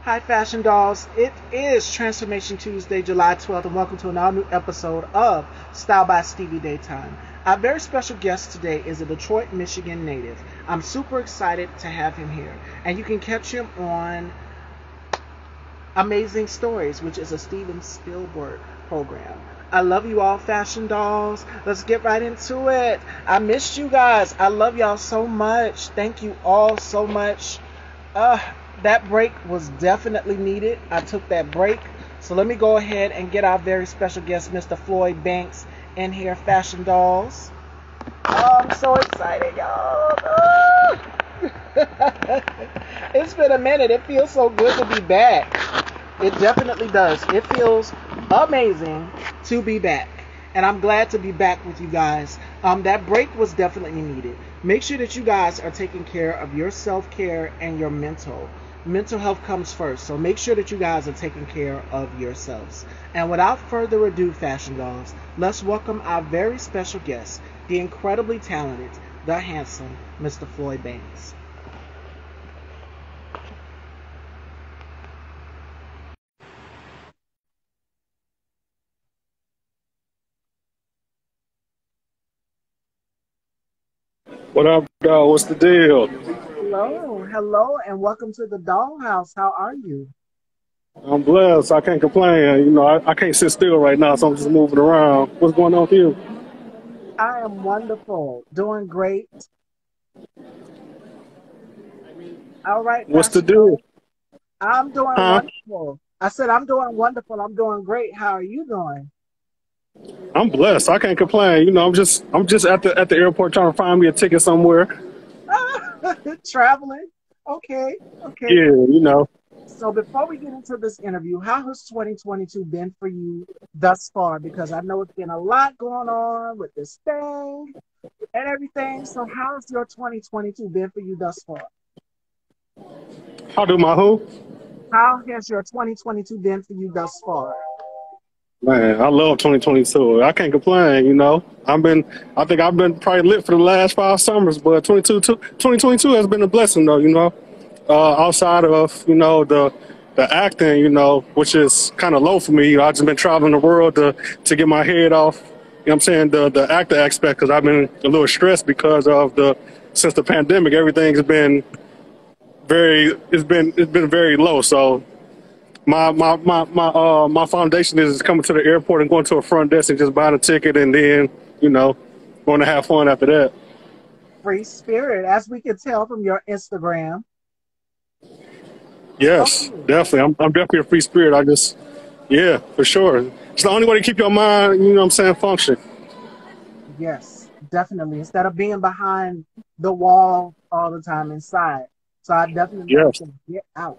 Hi, Fashion Dolls. It is Transformation Tuesday, July 12th, and welcome to another new episode of Style by Stevie Daytime. Our very special guest today is a Detroit, Michigan native. I'm super excited to have him here, and you can catch him on Amazing Stories, which is a Steven Spielberg program. I love you all, Fashion Dolls. Let's get right into it. I missed you guys. I love y'all so much. Thank you all so much. That break was definitely needed. I took that break. So let me go ahead and get our very special guest, Mr. Floyd Banks, in here, Fashion Dolls. Oh, I'm so excited, y'all. It's been a minute. It feels so good to be back. It definitely does. It feels amazing to be back. And I'm glad to be back with you guys. That break was definitely needed. Make sure that you guys are taking care of your self-care and your mental. Mental health comes first, so make sure that you guys are taking care of yourselves. And without further ado, Fashion Dolls, let's welcome our very special guest, the incredibly talented, the handsome Mr. Floyd Banks. What up, dog? What's the deal? Hello, and welcome to the Dollhouse. How are you? I'm blessed. I can't complain. You know, I can't sit still right now, so I'm just moving around. What's going on with you? I am wonderful, doing great. All right, What's the Pastor. deal? I'm doing Huh? wonderful. I said I'm doing wonderful. I'm doing great. How are you doing? I'm blessed. I can't complain. You know, I'm just at the airport trying to find me a ticket somewhere. Traveling. Okay. Yeah, you know. So before we get into this interview, how has 2022 been for you thus far? Because I know it's been a lot going on with this thing and everything. So how has your 2022 been for you thus far? How do my who? How has your 2022 been for you thus far? Man, I love 2022. I can't complain. You know, I think I've been probably lit for the last 5 summers, but 2022 has been a blessing though. You know, outside of the acting, which is kind of low for me. I've just been traveling the world to get my head off. You know what I'm saying, the actor aspect, because I've been a little stressed because of since the pandemic, everything's been it's been very low. So my foundation is coming to the airport and going to a front desk and just buying a ticket, and then going to have fun after that. Free spirit, as we can tell from your Instagram. Yes, Okay. definitely. I'm definitely a free spirit. Yeah, for sure. It's the only way to keep your mind, function. Yes, definitely. Instead of being behind the wall all the time inside. So I definitely Yes, understand. Get out.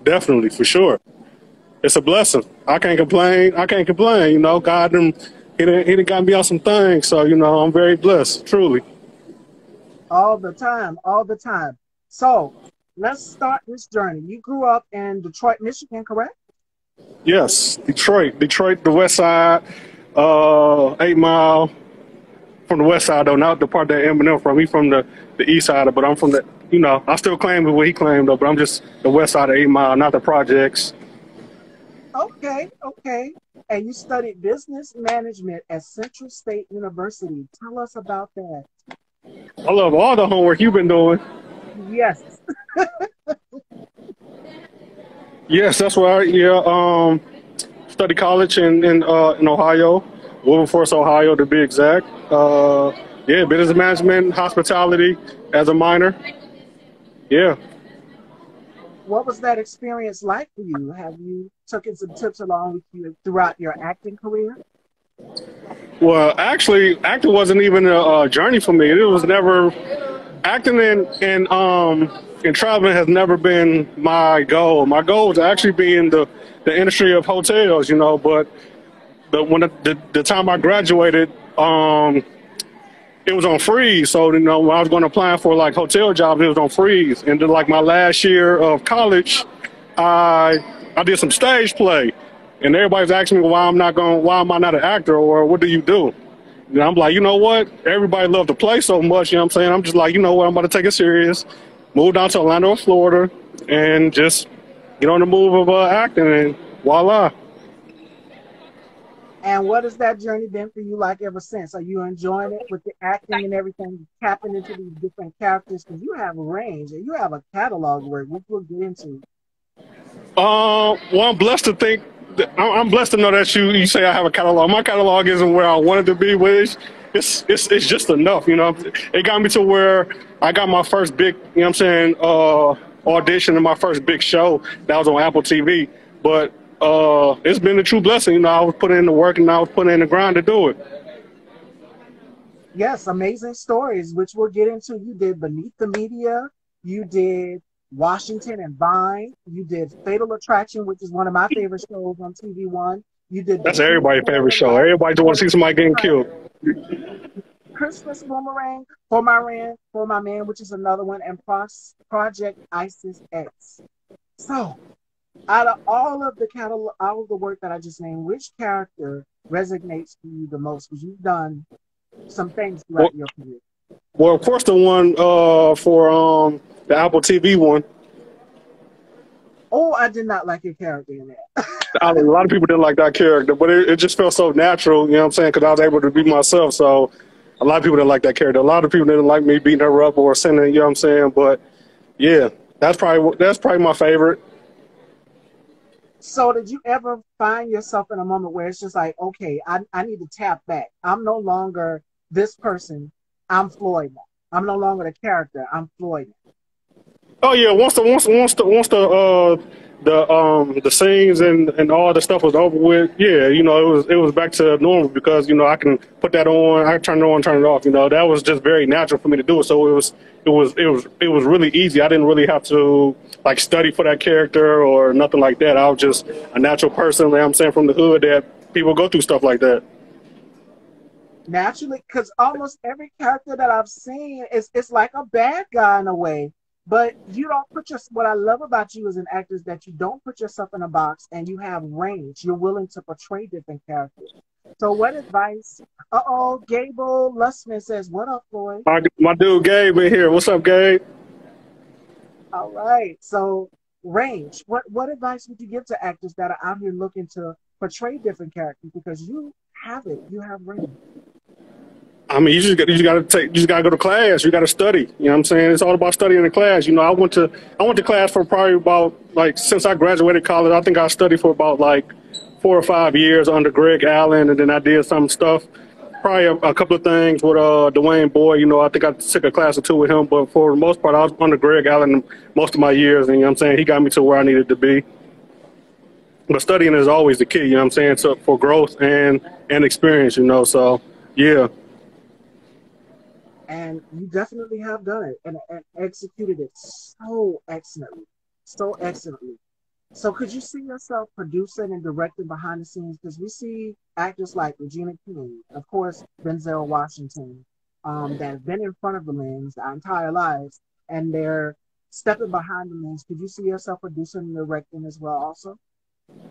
definitely, for sure. It's a blessing. I can't complain. God, he done got me on some things. So, I'm very blessed, truly. All the time. All the time. So let's start this journey. You grew up in Detroit, Michigan, correct? Yes, Detroit, the west side, 8 Mile from the west side, though, not the part that Eminem from. He from the east side, but I'm from I still claim what he claimed, though, but I'm just the west side of 8 Mile, not the projects. Okay. And you studied business management at Central State University. Tell us about that. I love all the homework you've been doing. Yes. Yes, that's right. Yeah, study college in Ohio, Wilberforce, Ohio, to be exact. Yeah, business management, hospitality as a minor. Yeah. What was that experience like for you? Have you taken some tips along with you throughout your acting career? Well, actually, acting wasn't even a journey for me. It was never acting and traveling has never been my goal. My goal was to actually be in the industry of hotels, But when the time I graduated, it was on freeze. So when I was going to apply for like hotel jobs, it was on freeze. And then like my last year of college, I did some stage play, and everybody's asking me why am I not an actor, or what do you do? And I'm like, you know what? Everybody loved to play so much, I'm saying? I'm just like, you know what? I'm about to take it serious. Move down to Orlando, Florida, and just get on the move of acting, and voila. And what has that journey been for you like ever since? Are you enjoying it with the acting and everything, tapping into these different characters? Because you have a range and you have a catalog work, which we'll get into. Well, I'm blessed to think. I'm blessed to know that you say I have a catalog. My catalog isn't where I wanted to be, but it's just enough. You know, it got me to where I got my first big, you know what I'm saying, audition in my first big show that was on Apple TV. But it's been a true blessing. You know, I was putting in the work and I was putting in the grind to do it. Yes, amazing stories, which we'll get into. You did Beneath the Media. You did Washington and Vine. You did Fatal Attraction, which is one of my favorite shows on TV1. You did That's everybody's favorite show. Everybody just want to see somebody getting killed. Christmas Boomerang, For My Man, which is another one, and Project Isis X. So, out of all of the catalog, all of the work that I just named, which character resonates to you the most? Because you've done some things throughout your career. Well, of course, the one for the Apple TV one. Oh, I did not like your character in that. A lot of people didn't like that character, but it just felt so natural, you know what I'm saying, because I was able to be myself. So a lot of people didn't like that character. A lot of people didn't like me beating her up or sending, you know what I'm saying. But yeah, that's probably my favorite. So did you ever find yourself in a moment where it's just like, okay, I need to tap back. I'm no longer this person. I'm Floyd now. I'm no longer the character. I'm Floyd now. Oh yeah, once the scenes and all the stuff was over with, yeah, you know, it was back to normal because, you know, I can put that on, I turn it on, turn it off, you know, that was just very natural for me to do it. So it was really easy. I didn't really have to like study for that character or nothing like that. I was just a natural person, you know what I'm saying, from the hood that people go through stuff like that. Naturally, because almost every character that I've seen it's like a bad guy in a way. But you don't what I love about you as an actor is that you don't put yourself in a box and you have range. You're willing to portray different characters. So what advice? Gable Lustman says, what up, Floyd? My dude Gabe in here. What's up, Gabe? All right. So range. What advice would you give to actors that are out here looking to portray different characters? Because you have it. You have range. I mean, you just gotta go to class. You gotta study. You know what I'm saying? It's all about studying in class. You know, I went to class for probably about since I graduated college. I think I studied for about 4 or 5 years under Greg Allen, and then I did some stuff. Probably a couple of things with Dwayne Boyd. You know, I think I took a class or two with him, but for the most part, I was under Greg Allen most of my years, and you know what I'm saying? He got me to where I needed to be. But studying is always the key. You know what I'm saying? For growth and experience. You know, so yeah. And you definitely have done it and executed it so excellently. So excellently. So could you see yourself producing and directing behind the scenes? Because we see actors like Regina King, of course, Denzel Washington, that have been in front of the lens their entire lives, and they're stepping behind the lens. Could you see yourself producing and directing as well also?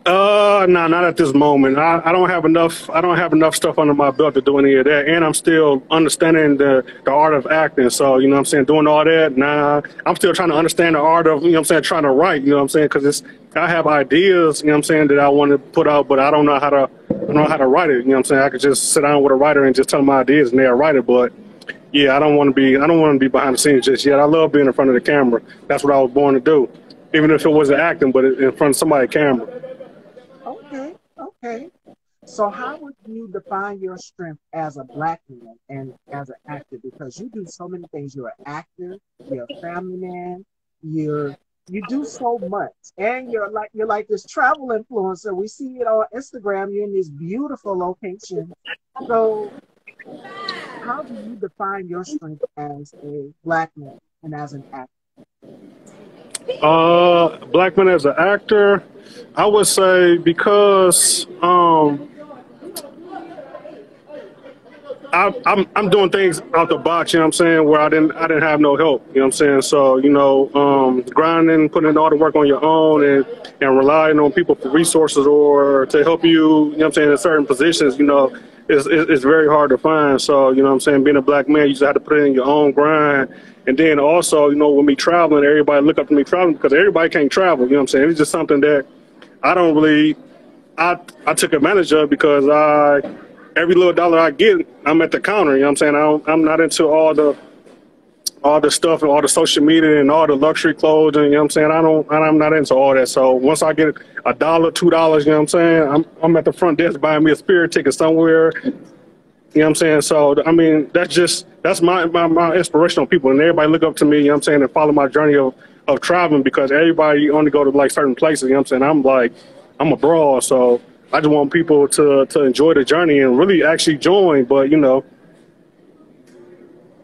No, not at this moment. I don't have enough stuff under my belt to do any of that, and I'm still understanding the art of acting. So, you know what I'm saying, doing all that, I'm still trying to understand the art of, you know what I'm saying, trying to write, you know what I'm saying, because I have ideas, you know what I'm saying, that I want to put out, but I don't know how to write it, you know what I'm saying. I could just sit down with a writer and just tell them my ideas and they'll write it, but yeah, I don't want to be behind the scenes just yet. I love being in front of the camera. That's what I was born to do, even if it wasn't acting, but in front of somebody's camera. Okay. So how would you define your strength as a Black man and as an actor? Because you do so many things. You're an actor, you're a family man, you do so much. And you're like this travel influencer. We see it on Instagram, you're in these beautiful locations. So how do you define your strength as a Black man and as an actor? Black man as an actor, I would say because I'm doing things out the box, you know what I'm saying, where I didn't have no help, you know what I'm saying. So, you know, grinding, putting in all the work on your own and relying on people for resources or to help you, you know what I'm saying, in certain positions, you know, it's very hard to find. So, you know what I'm saying, being a Black man, you just have to put in your own grind And then also, you know, with me traveling, everybody look up to me traveling because everybody can't travel. You know what I'm saying? It's just something that I don't really, I took advantage of because every little dollar I get, I'm at the counter. You know what I'm saying? I'm not into all the stuff and all the social media and all the luxury clothes. And, you know what I'm saying? I'm not into all that. So once I get $1, $2, you know what I'm saying? I'm at the front desk buying me a spirit ticket somewhere. You know what I'm saying? So, I mean, that's my inspirational people. And everybody look up to me, you know what I'm saying, and follow my journey of traveling because everybody only go to like certain places, you know what I'm saying? I'm abroad. So I just want people to enjoy the journey and really actually join. But, you know.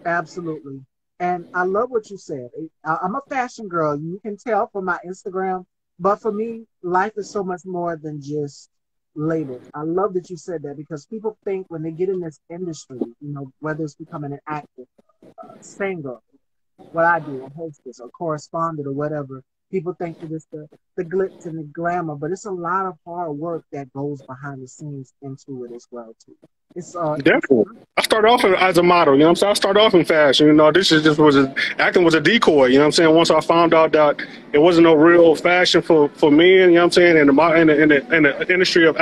Absolutely. And I love what you said. I'm a fashion girl. You can tell from my Instagram. But for me, life is so much more than just labels. I love that you said that because people think when they get in this industry, you know, whether it's becoming an actor, singer, what I do, a hostess, or correspondent, or whatever, people think that it's the glitz and the glamour, but it's a lot of hard work that goes behind the scenes into it as well, too. Definitely. I started off as a model, you know what I'm saying? I started off in fashion, you know, acting was a decoy, you know what I'm saying? Once I found out that it wasn't no real fashion for men, you know what I'm saying, in the industry of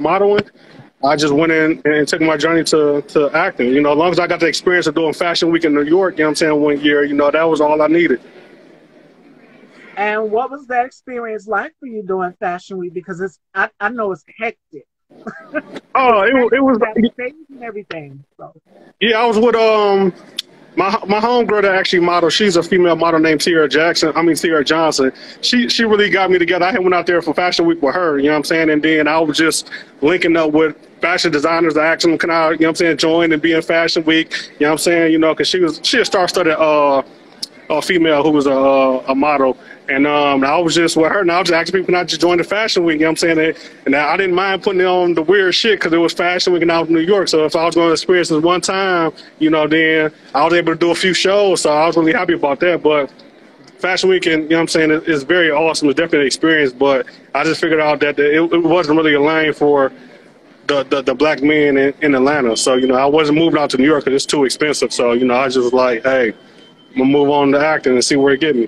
modeling, I just went in and took my journey to acting. You know, as long as I got the experience of doing Fashion Week in New York, you know what I'm saying, one year, you know, that was all I needed. And what was that experience like for you doing Fashion Week? Because I know it's hectic. Oh, it was and everything. So. Yeah, I was with my homegirl that actually models. She's a female model named Tierra Johnson. She really got me together. I went out there for Fashion Week with her, you know what I'm saying? And then I was just linking up with fashion designers to ask them, can I, you know what I'm saying, join and be in Fashion Week, you know what I'm saying? You know, because she a star-studded a female who was a model. And I was just with her, and I was just asking people not to join the Fashion Week, you know what I'm saying? And I didn't mind putting on the weird shit because it was Fashion Week and I was in New York. So if I was going to experience this one time, you know, then I was able to do a few shows. So I was really happy about that. But Fashion Week, and you know what I'm saying, is very awesome. It's definitely an experience. But I just figured out that it wasn't really a lane for the black men in Atlanta. So, you know, I wasn't moving out to New York because it's too expensive. So, you know, I just was like, hey, I'm going to move on to acting and see where it get me.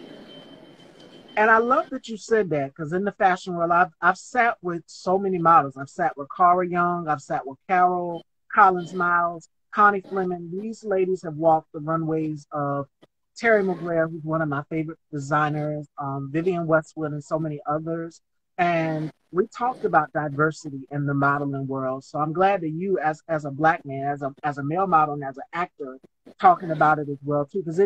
And I love that you said that because in the fashion world, I've sat with so many models. I've sat with Cara Young. I've sat with Carol Collins Miles, Connie Fleming. These ladies have walked the runways of Terry McGrath, who's one of my favorite designers, Vivienne Westwood, and so many others. And we talked about diversity in the modeling world. So I'm glad that you, as a black man, as a male model and as an actor, talking about it as well too, because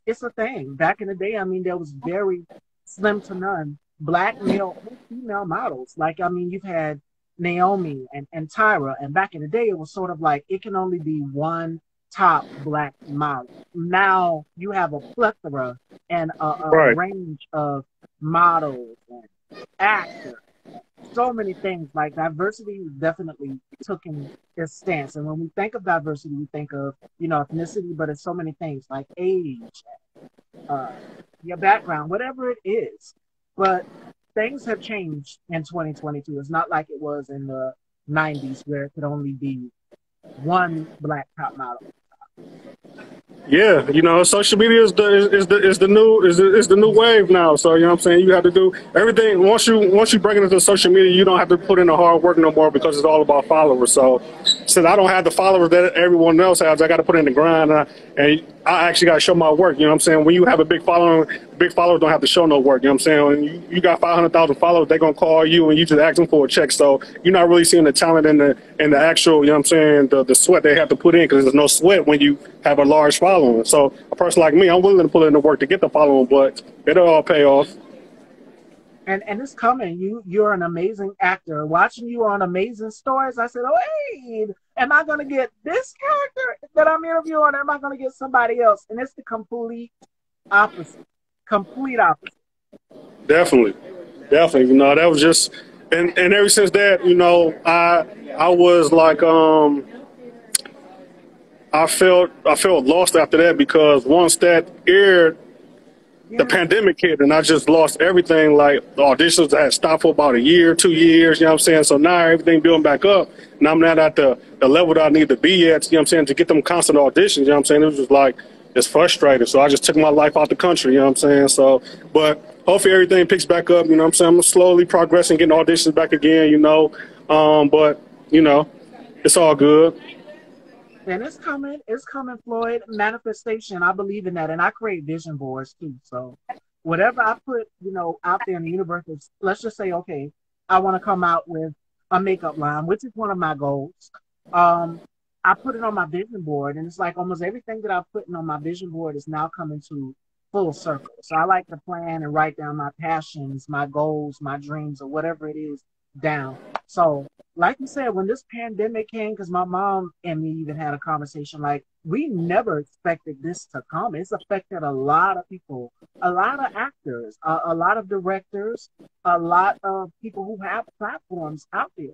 it's a thing. Back in the day, I mean, there was very slim to none black male and female models. Like, I mean, you've had Naomi and Tyra, and back in the day, it was sort of like it can only be one top black model. Now you have a plethora and a range of models and actors. So many things. Like diversity definitely took in its stance. And when we think of diversity, we think of, you know, ethnicity, but it's so many things like age, your background, whatever it is. But things have changed in 2022. It's not like it was in the 90s where it could only be one black top model. Yeah, you know, social media is the new wave now. So you know what I'm saying, you have to do everything once you bring it into social media. You don't have to put in the hard work no more because it's all about followers. So since I don't have the followers that everyone else has, I got to put in the grind, and I actually got to show my work. You know what I'm saying? When you have a big following, big followers don't have to show no work. You know what I'm saying? When you got 500,000 followers, they're gonna call you and you just ask them for a check. So you're not really seeing the talent and the actual, you know what I'm saying, the sweat they have to put in, because there's no sweat when you have a large following. So a person like me, I'm willing to put in the work to get the following, but it'll all pay off. And it's coming. You're an amazing actor. Watching you on Amazing Stories, I said, oh, hey, am I going to get this character that I'm interviewing, or am I going to get somebody else? And it's the complete opposite. Complete opposite. Definitely. You know, that was just, and ever since that, you know, I was like, I felt lost after that, because once that aired, the pandemic hit and I just lost everything. Like the auditions had stopped for about a year, 2 years, you know what I'm saying? So now everything building back up, and I'm not at the level that I need to be at, you know what I'm saying, to get them constant auditions, you know what I'm saying? It was just like, it's frustrating. So I just took my life out the country, you know what I'm saying? So, but hopefully everything picks back up, you know what I'm saying? I'm slowly progressing, getting auditions back again, you know. But, you know, it's all good. And it's coming, Floyd. Manifestation, I believe in that. And I create vision boards too. So whatever I put, out there in the universe, let's just say, okay, I want to come out with a makeup line, which is one of my goals. Um, I put it on my vision board, and it's like almost everything that I've put on my vision board is now coming to full circle. So I like to plan and write down my passions, my goals, my dreams, or whatever it is down. So like you said, when this pandemic came, because my mom and me even had a conversation, like we never expected this to come. It's affected a lot of people, a lot of actors, a lot of directors, a lot of people who have platforms out there,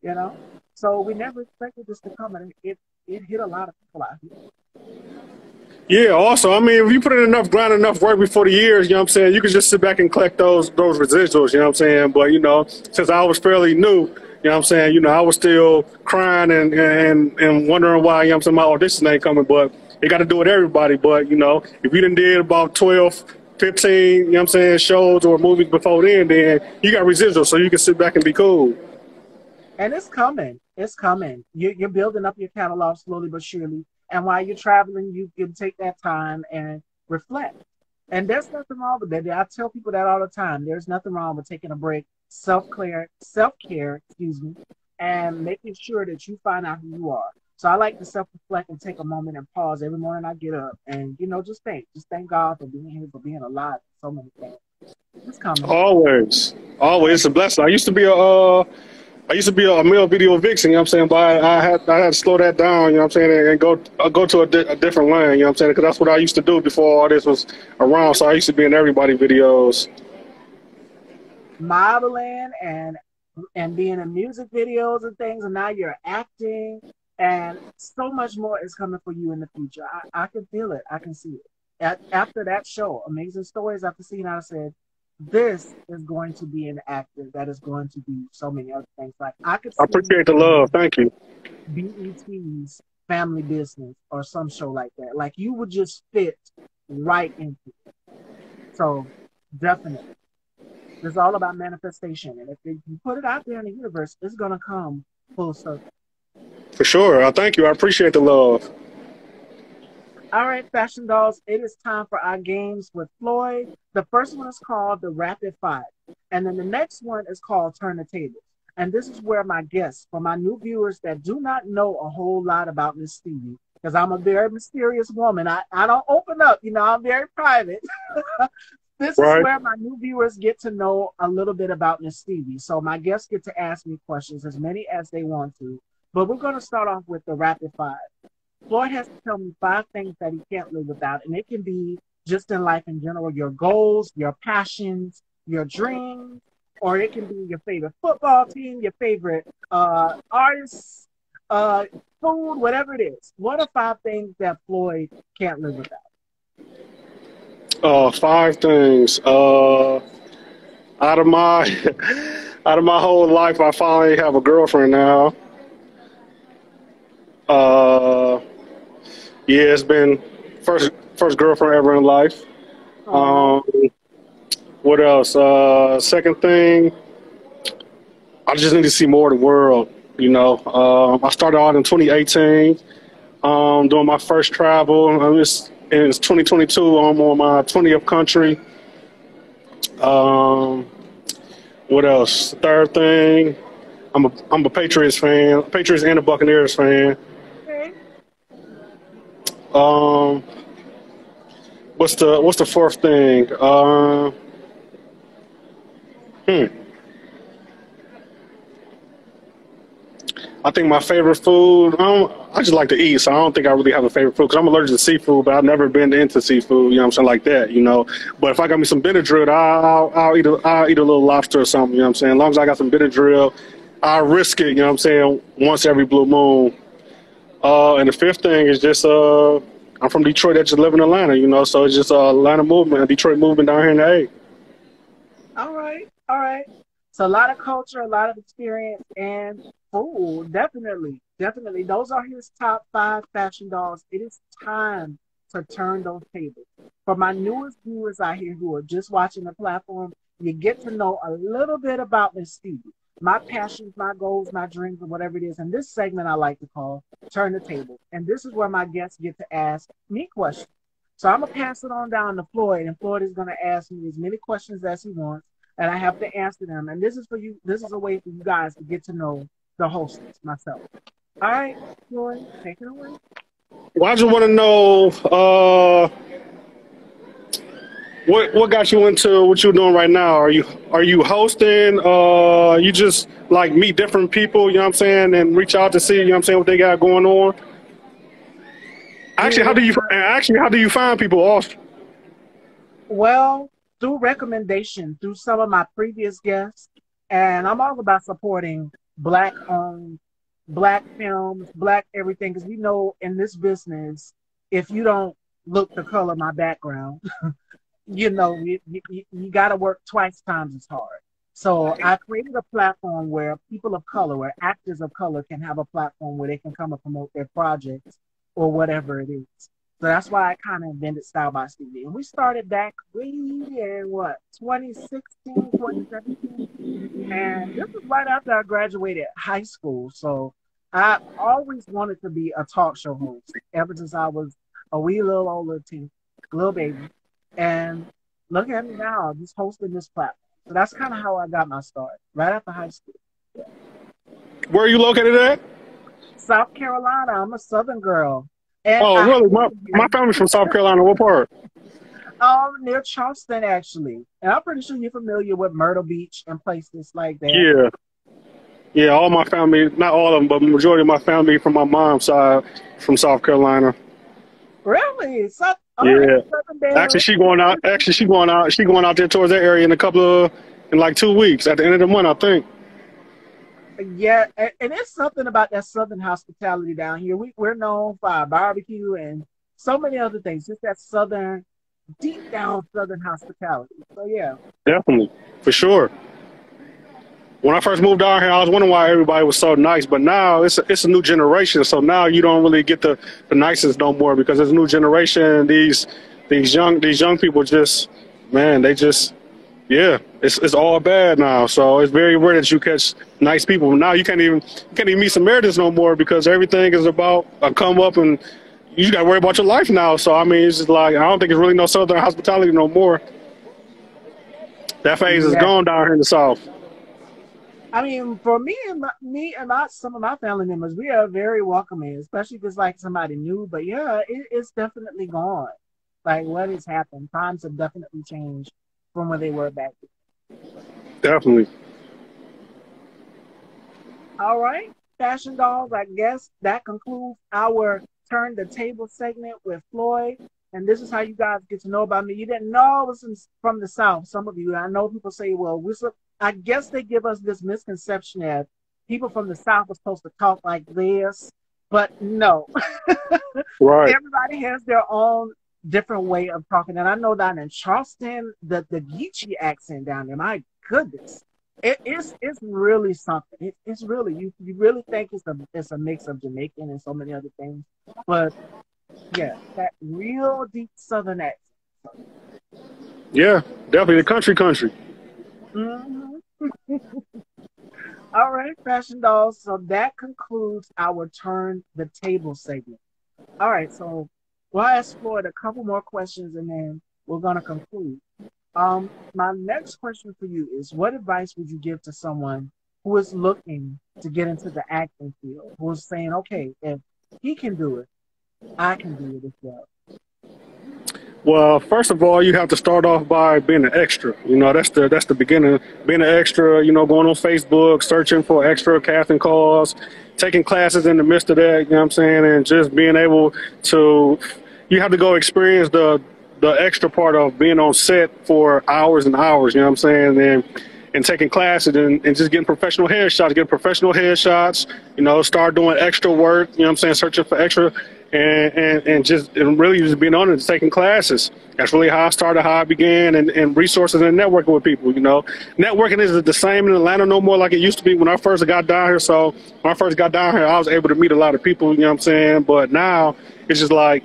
you know? So we never expected this to come, and it hit a lot of people out here. Yeah, also, I mean, if you put in enough grind, enough work before the years, you know what I'm saying, you can just sit back and collect those residuals, you know what I'm saying? But, since I was fairly new, you know what I'm saying, I was still crying and wondering why, you know what I'm saying, my audition ain't coming, but you got to do with everybody. But, if you done did about 12, 15, you know what I'm saying, shows or movies before then you got residuals, so you can sit back and be cool. And it's coming. It's coming. You're building up your catalog slowly but surely. And while you're traveling, you can take that time and reflect. And there's nothing wrong with that. I tell people that all the time. There's nothing wrong with taking a break, self-care, and making sure that you find out who you are. So I like to self-reflect and take a moment and pause every morning I get up and, just thank God for being here, for being alive, so many things. It's coming. Always. It's a blessing. I used to be a male video vixen, you know what I'm saying, but I had to slow that down, you know what I'm saying, and go to a different lane, you know what I'm saying, because that's what I used to do before all this was around. So I used to be in everybody videos, modeling and being in music videos and things, and now you're acting, and so much more is coming for you in the future. I can feel it. I can see it. After that show, Amazing Stories, after seeing it, I said, this is going to be an actor that is going to do so many other things. Like I could see I appreciate the love. Thank you. BET's Family Business or some show like that. Like you would just fit right into it. So definitely. It's all about manifestation. And if you put it out there in the universe, it's going to come full circle. For sure. I thank you. I appreciate the love. All right, Fashion Dolls, it is time for our games with Floyd. The first one is called the Rapid Five. And then the next one is called Turn the Tables. And this is where my guests, for my new viewers that do not know a whole lot about Miss Stevie, because I'm a very mysterious woman. I don't open up, I'm very private. This is where my new viewers get to know a little bit about Miss Stevie. So my guests get to ask me questions, as many as they want to. But we're going to start off with the Rapid Five. Floyd has to tell me 5 things that he can't live without. And it can be just in life in general, your goals, your passions, your dreams, or it can be your favorite football team, your favorite artists, food, whatever it is. What are 5 things that Floyd can't live without? 5 things. Out of my out of my whole life, I finally have a girlfriend now. Yeah, it's been first girlfriend ever in life. What else? Second thing, I just need to see more of the world. I started out in 2018, doing my first travel. It's 2022. I'm on my 20th country. What else? Third thing, I'm a Patriots fan, Patriots and a Buccaneers fan. Okay. What's the fourth thing? I think my favorite food. I just like to eat, so I don't think I really have a favorite food because I'm allergic to seafood. But I've never been into seafood. You know what I'm saying, like that. But if I got me some Benadryl, I'll eat a little lobster or something. You know what I'm saying. As long as I got some Benadryl, I'll risk it. You know what I'm saying. Once every blue moon. And the fifth thing is just I'm from Detroit. I just live in Atlanta. So it's just Atlanta movement, a Detroit movement down here in the A. All right. So a lot of culture, a lot of experience, and food. Definitely. Those are his top 5 fashion dolls. It is time to turn those tables. For my newest viewers out here who are just watching the platform, you get to know a little bit about Miss Stevie, my passions, my goals, my dreams, or whatever it is. And this segment I like to call Turn the Table. And this is where my guests get to ask me questions. So I'm going to pass it on down to Floyd, and Floyd is going to ask me as many questions as he wants, and I have to answer them. And this is for you. This is a way for you guys to get to know the hostess, myself. All right, Floyd, take it away. Well, I just want to know what got you into what you're doing right now. Are you hosting? You just like meet different people, you know what I'm saying, and reach out to see, you know what I'm saying, what they got going on. Actually, how do you find people also? Well, through recommendation, through some of my previous guests, and I'm all about supporting Black-owned, Black films, Black everything, because we know in this business, if you don't look the color of my background, you know, you got to work twice times as hard. So I created a platform where people of color, where actors of color can have a platform where they can come and promote their projects or whatever it is. So that's why I kind of invented Style by Stevie. And we started back way in, 2016, 2017? And this was right after I graduated high school. So I always wanted to be a talk show host ever since I was a wee little old little baby. And look at me now, just hosting this platform. So that's kind of how I got my start, right after high school. Yeah. Where are you located at? South Carolina. I'm a Southern girl. And really? My family's from South Carolina. What part? Near Charleston, actually. And I'm pretty sure you're familiar with Myrtle Beach and places like that. Yeah. Yeah, all my family, not all of them, but the majority of my family from my mom's side from South Carolina. Really? Yeah. Actually, she going out there towards that area in like 2 weeks at the end of the month, I think. Yeah, and it's something about that Southern hospitality down here. We're known for our barbecue and so many other things. Just that Southern, deep down Southern hospitality. So yeah. Definitely, for sure. When I first moved down here, I was wondering why everybody was so nice, but now it's a new generation. So now you don't really get the nicest no more because there's a new generation. These young people just, man, they just, yeah, it's all bad now. So it's very rare that you catch nice people. Now you can't even meet Samaritans no more because everything is about a come up and you got to worry about your life now. So I mean, it's just like I don't think it's really no Southern hospitality no more. That phase is gone down here in the South. I mean, for me and some of my family members, we are very welcoming, especially if it's like somebody new. But yeah, it's definitely gone. Like what has happened? Times have definitely changed from where they were back then. Definitely. All right, Fashion Dolls, I guess that concludes our Turn the Table segment with Floyd. And this is how you guys get to know about me. You didn't know I was from the South. Some of you, I know people say, well, I guess they give us this misconception that people from the South are supposed to talk like this, but no. Right. Everybody has their own different way of talking. And I know down in Charleston, the Geechee accent down there, my goodness, it's really something. It's really, you really think it's a mix of Jamaican and so many other things. But yeah, that real deep Southern accent. Yeah, definitely the country. Mm-hmm. All right, Fashion Dolls. So that concludes our Turn the Table segment. All right, so we'll ask Floyd a couple more questions and then we're going to conclude. My next question for you is, what advice would you give to someone who is looking to get into the acting field, who is saying, okay, if he can do it, I can do it as well? Well, first of all, you have to start off by being an extra. You know, that's the beginning. Being an extra, you know, going on Facebook, searching for extra casting calls, taking classes in the midst of that, you know what I'm saying, and just being able to, you have to go experience the extra part of being on set for hours and hours, you know what I'm saying, and taking classes and just getting professional headshots, you know, start doing extra work, you know what I'm saying, searching for extra and really just being on it, taking classes. That's really how I began, and resources and networking with people, you know. Networking isn't the same in Atlanta no more like it used to be when I first got down here. So when I first got down here, I was able to meet a lot of people, you know what I'm saying, but now it's just like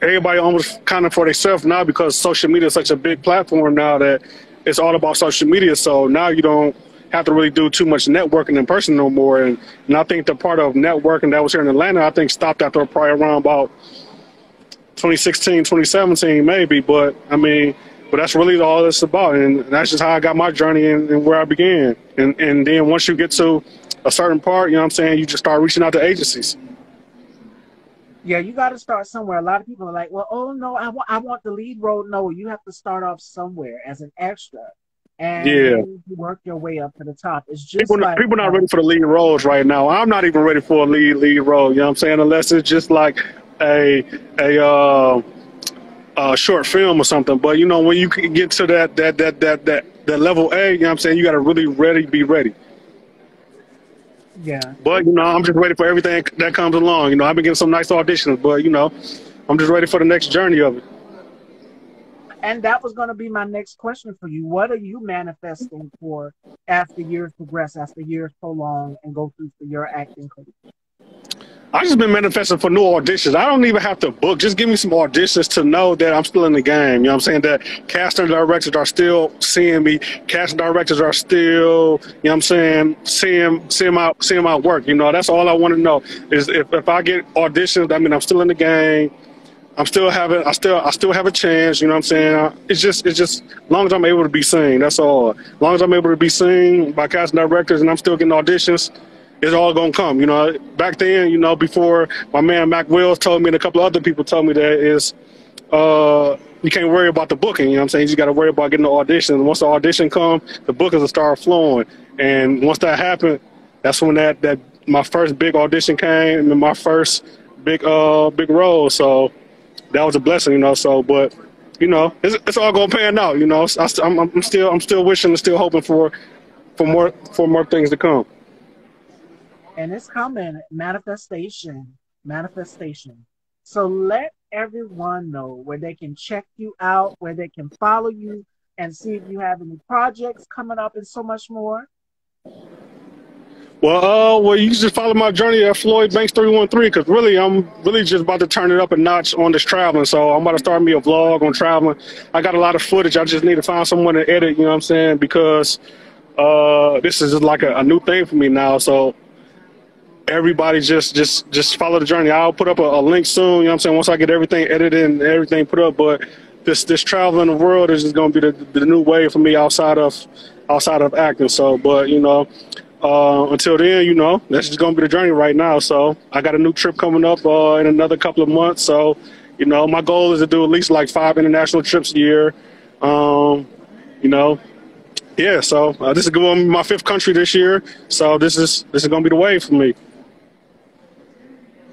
everybody almost kind of for themselves now, because social media is such a big platform now that it's all about social media. So now you don't have to really do too much networking in person no more. And I think the part of networking that was here in Atlanta, I think stopped after probably around about 2016, 2017 maybe. But I mean, but that's really all it's about. And that's just how I got my journey and where I began. And then once you get to a certain part, you know what I'm saying, you just start reaching out to agencies. Yeah, you got to start somewhere. A lot of people are like, well, oh no, I want the lead role. No, you have to start off somewhere as an extra, and Yeah. then you work your way up to the top. It's just People not ready for the lead roles right now. I'm not even ready for a lead role. You know what I'm saying? Unless it's just like a short film or something. But you know, when you can get to that level A, you know what I'm saying, you got to really be ready. Yeah. But you know, I'm just ready for everything that comes along. You know, I've been getting some nice auditions, but you know, I'm just ready for the next journey of it. And that was going to be my next question for you. What are you manifesting for after years progress, after years prolong and go through for your acting career? I just been manifesting for new auditions. I don't even have to book. Just give me some auditions to know that I'm still in the game. You know what I'm saying? That casting directors are still seeing me. Casting directors are still, you know what I'm saying, seeing my work. You know, that's all I want to know is if I get auditions, I mean, I'm still in the game. I still have a chance. You know what I'm saying? It's just as long as I'm able to be seen. That's all. As long as I'm able to be seen by casting directors and I'm still getting auditions, it's all gonna come. You know, back then, you know, before my man Mac Wills told me and a couple of other people told me that is, you can't worry about the booking. You know what I'm saying? You just got to worry about getting the audition. And once the audition come, the bookings will start flowing. And once that happened, that's when that my first big audition came and my first big role. So that was a blessing, you know. So, but you know, it's all gonna pan out. You know, I'm still wishing and still hoping for more things to come. And it's coming. Manifestation. So let everyone know where they can check you out, where they can follow you, and see if you have any projects coming up and so much more. Well, you can just follow my journey at Floyd Banks 313, because really, I'm really just about to turn it up a notch on this traveling. So I'm about to start me a vlog on traveling. I got a lot of footage. I just need to find someone to edit, you know what I'm saying? Because this is just like a new thing for me now. So everybody just follow the journey. I'll put up a link soon, you know what I'm saying, once I get everything edited and everything put up. But this traveling the world is just going to be the new way for me outside of acting. So, but you know, until then, you know, that's just going to be the journey right now. So I got a new trip coming up in another couple of months. So, you know, my goal is to do at least like 5 international trips a year. You know, yeah. So this is going to be my 5th country this year. So this is going to be the wave for me.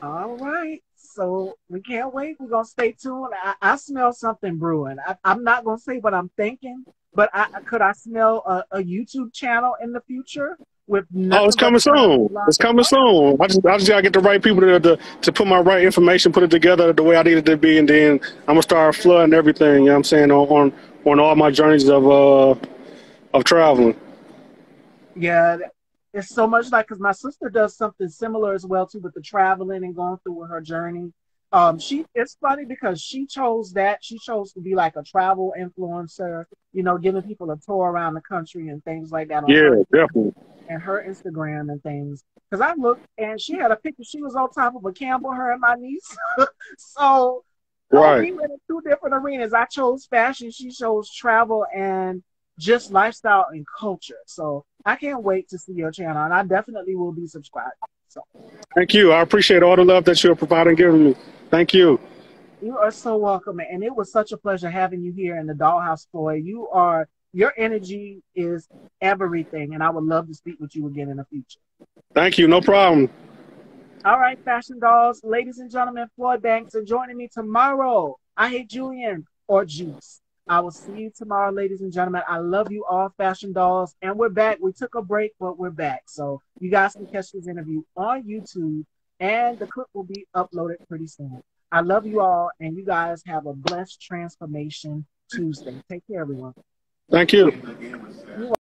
All right. So we can't wait. We're going to stay tuned. I smell something brewing. I'm not going to say what I'm thinking, but could I smell a YouTube channel in the future? It's coming soon. It's coming soon. I just gotta get the right people to put my right information, put it together the way I need it to be, and then I'm gonna start flooding everything. You know what I'm saying, on all my journeys of traveling. Yeah, it's so much like, because my sister does something similar as well too with the traveling and going through her journey. It's funny because she chose to be like a travel influencer, you know, giving people a tour around the country and things like that. Definitely. And her Instagram and things. Because I looked and she had a picture. She was on top of a Campbell, her and my niece. So right. We went in 2 different arenas. I chose fashion. She chose travel and just lifestyle and culture. So I can't wait to see your channel, and I definitely will be subscribed. So thank you. I appreciate all the love that you're providing, giving me. Thank you. You are so welcome, and it was such a pleasure having you here in the Dollhouse, Floyd. Your energy is everything, and I would love to speak with you again in the future. Thank you. No problem. All right, fashion dolls, ladies and gentlemen, Floyd Banks, and joining me tomorrow, I Hate Julian or Juice. I will see you tomorrow, ladies and gentlemen. I love you all, fashion dolls, and we're back. We took a break, but we're back. So you guys can catch this interview on YouTube, and the clip will be uploaded pretty soon. I love you all, and you guys have a blessed Transformation Tuesday. Take care, everyone. Thank you.